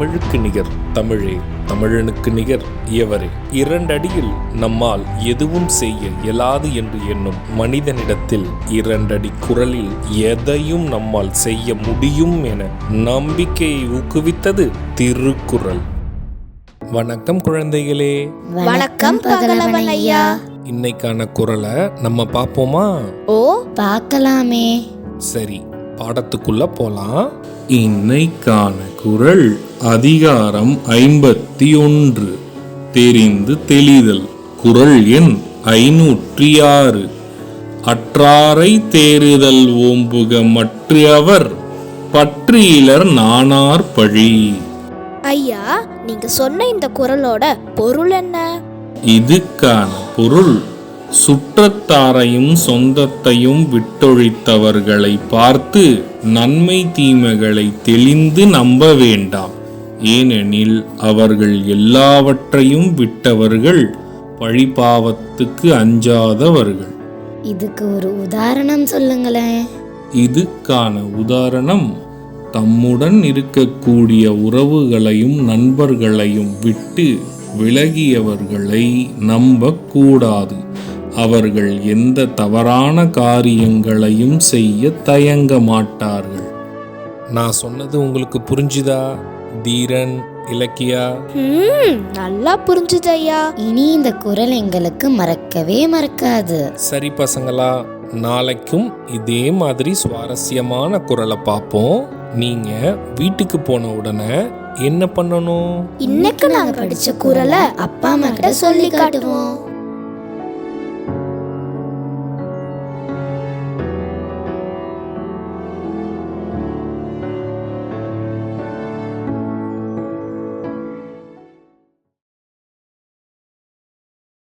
தமிழுக்கு நிகர் தமிழே, தமிழனுக்கு நிகர் எவரே. 2 அடியில் நம்மால் எதுவும் செய்ய இயலாது என்று எண்ணும் மனிதனிடத்தில் 2 அடி குரலில் எதையும் நம்மால் செய்ய முடியும் என நம்பிக்கையை ஊக்குவித்தது திருக்குறள். வணக்கம் குழந்தைகளே. வணக்கம் பகலவன் ஐயா. இன்னைக்கான குறளை நம்ம பார்ப்போமா? ஓ, பார்க்கலாமே. சரி, பாடத்துக்குள்ள போலாம். இன்னைக்கான குறள் அதிகாரம் 51, தெரிந்து தெளிதல். குறள் எண் 506. அற்றாரை தேறுதல் ஓம்புக மற்றவர் பற்றியிலர் நாணார் பழி. ஐயா, நீங்க சொன்ன இந்த குறளோட பொருள் என்ன? இதுக்கான பொருள், சுற்றத்தாரையும் சொந்தத்தையும் விட்டொழித்தவர்களை பார்த்து நன்மை தீமைகளை தெளிந்து நம்ப வேண்டாம். ஏனெனில் அவர்கள் எல்லாவற்றையும் விட்டவர்கள், பழிபாவத்துக்கு அஞ்சாதவர்கள். இதுக்கு ஒரு உதாரணம் சொல்லுங்களேன். இதுக்கான உதாரணம், தம்முடன் இருக்கக்கூடிய உறவுகளையும் நண்பர்களையும் விட்டு விலகியவர்களை நம்பக்கூடாது. அவர்கள் எந்த தவறான காரியங்களையும் செய்ய தயங்க மாட்டார்கள். நான் சொன்னது உங்களுக்கு புரிஞ்சுதா தீரன், இலக்கியா? நல்லா புரிஞ்சுது ஐயா. இனி இந்த குறள் எங்களுக்கு மறக்கவே மறக்காது. சரி பசங்களா, நாளைக்கும் இதே மாதிரி சுவாரஸ்யமான குறளை பார்ப்போம். நீங்க வீட்டுக்கு போன உடனே என்ன பண்ணணும்? இன்னைக்கு நாங்க படிச்ச குறளை அப்பா அம்மா கிட்ட சொல்லி காட்டுவோம்.